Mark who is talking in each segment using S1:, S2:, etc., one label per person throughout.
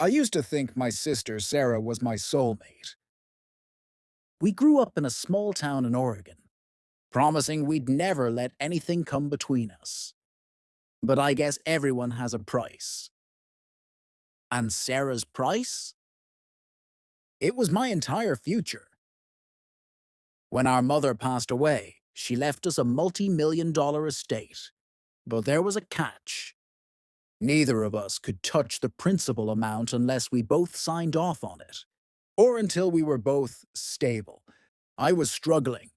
S1: I used to think my sister Sarah was my soulmate. We grew up in a small town in Oregon, promising we'd never let anything come between us. But I guess everyone has a price. And Sarah's price? It was my entire future. When our mother passed away, she left us a multi-million-dollar estate. But there was a catch. Neither of us could touch the principal amount unless we both signed off on it, or until we were both stable. I was struggling.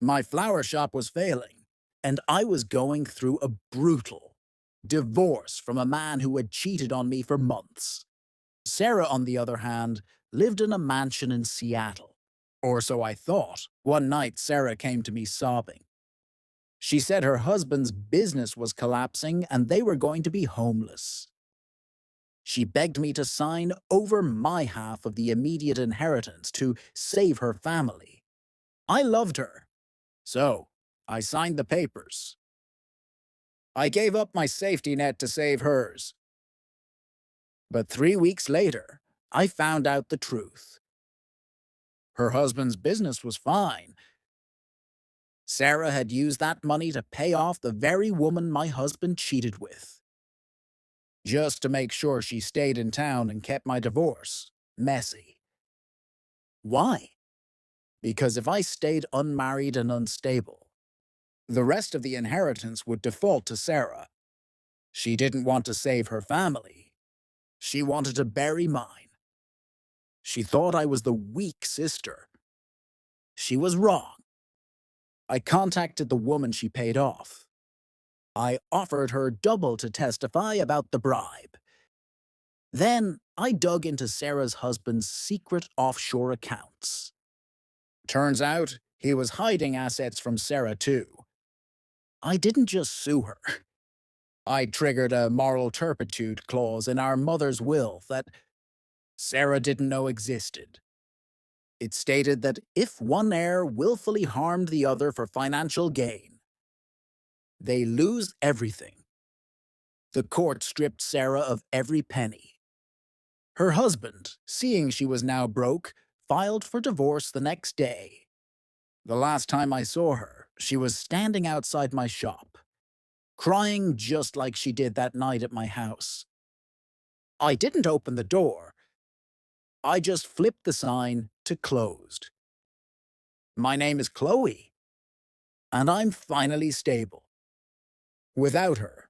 S1: My flower shop was failing, and I was going through a brutal divorce from a man who had cheated on me for months. Sarah, on the other hand, lived in a mansion in Seattle. Or so I thought. One night, Sarah came to me sobbing. She said her husband's business was collapsing and they were going to be homeless. She begged me to sign over my half of the immediate inheritance to save her family. I loved her, so I signed the papers. I gave up my safety net to save hers. But 3 weeks later, I found out the truth. Her husband's business was fine. Sarah had used that money to pay off the very woman my husband cheated with, just to make sure she stayed in town and kept my divorce messy. Why? Because if I stayed unmarried and unstable, the rest of the inheritance would default to Sarah. She didn't want to save her family. She wanted to bury mine. She thought I was the weak sister. She was wrong. I contacted the woman she paid off. I offered her double to testify about the bribe. Then I dug into Sarah's husband's secret offshore accounts. Turns out he was hiding assets from Sarah too. I didn't just sue her. I triggered a moral turpitude clause in our mother's will that Sarah didn't know existed. It stated that if one heir willfully harmed the other for financial gain, they lose everything. The court stripped Sarah of every penny. Her husband, seeing she was now broke, filed for divorce the next day. The last time I saw her, she was standing outside my shop, crying just like she did that night at my house. I didn't open the door. I just flipped the sign to closed. My name is Chloe, and I'm finally stable. Without her,